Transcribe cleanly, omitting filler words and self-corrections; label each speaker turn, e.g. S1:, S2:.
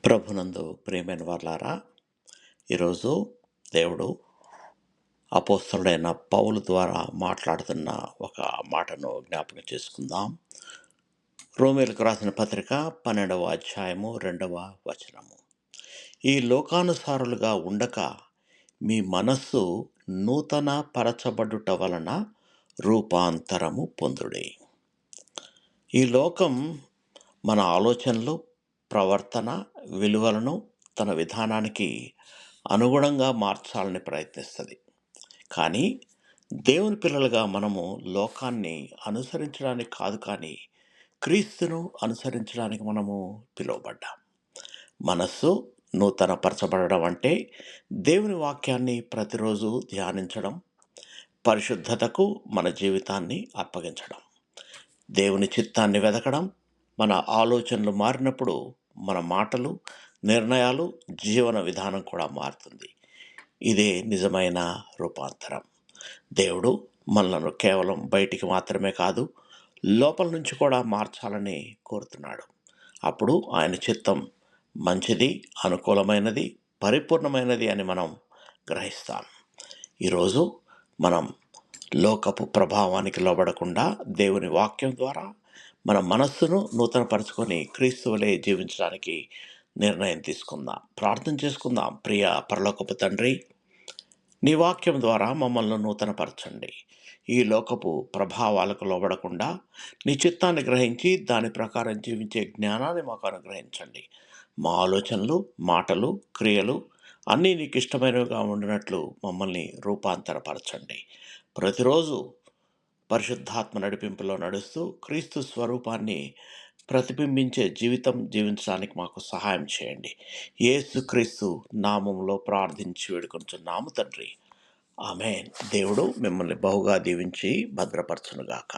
S1: ప్రభునందు ప్రియమైన వారలారా, ఈరోజు దేవుడు అపోస్తలుడైన పౌలు ద్వారా మాట్లాడుతున్న ఒక మాటను జ్ఞాపకం చేసుకుందాం. రోమీయులకు రాసిన పత్రిక 12వ అధ్యాయము 2వ వచనము. ఈ లోకానుసారులుగా ఉండక మీ మనస్సు నూతన పరచబడుట వలన రూపాంతరము పొందుడి. ఈ లోకం మన ఆలోచనలు, ప్రవర్తన, విలువలను తన విధానానికి అనుగుణంగా మార్చాలని ప్రయత్నిస్తుంది. కానీ దేవుని పిల్లలుగా మనము లోకాన్ని అనుసరించడానికి కాదు, కానీ క్రీస్తును అనుసరించడానికి మనము పిలువబడ్డాం. మనస్సు నూతన పరచబడడం అంటే దేవుని వాక్యాన్ని ప్రతిరోజు ధ్యానించడం, పరిశుద్ధతకు మన జీవితాన్ని అప్పగించడం, దేవుని చిత్తాన్ని వెదకడం. మన ఆలోచనలు మారినప్పుడు మన మాటలు, నిర్ణయాలు, జీవన విధానం కూడా మారుతుంది. ఇదే నిజమైన రూపాంతరం. దేవుడు మనలను కేవలం బయటికి మాత్రమే కాదు, లోపల నుంచి కూడా మార్చాలని కోరుతున్నాడు. అప్పుడు ఆయన చిత్తం మంచిది, అనుకూలమైనది, పరిపూర్ణమైనది అని మనం గ్రహిస్తాం. ఈరోజు మనం లోకపు ప్రభావానికి లోబడకుండా దేవుని వాక్యం ద్వారా మన మనస్సును నూతనపరుచుకొని క్రీస్తు వలె జీవించడానికి నిర్ణయం తీసుకుందాం. ప్రార్థన చేసుకుందాం. ప్రియ పరలోకపు తండ్రి, నీ వాక్యం ద్వారా మమ్మల్ని నూతనపరచండి. ఈ లోకపు ప్రభావాలకు లోబడకుండా నీ చిత్తాన్ని గ్రహించి దాని ప్రకారం జీవించే జ్ఞానాన్ని మాకు అనుగ్రహించండి. మా ఆలోచనలు, మాటలు, క్రియలు అన్నీ నీకు ఇష్టమైనవిగా ఉండినట్లు మమ్మల్ని రూపాంతరపరచండి. ప్రతిరోజు పరిశుద్ధాత్మ నడిపింపులో నడుస్తూ క్రీస్తు స్వరూపాన్ని ప్రతిబింబించే జీవితం జీవించడానికి మాకు సహాయం చేయండి. యేసుక్రీస్తు నామములో ప్రార్థించి వేడుకొంచున్నాము తండ్రి. ఆమేన్. దేవుడు మిమ్మల్ని బహుగా దీవించి భద్రపరచునుగాక.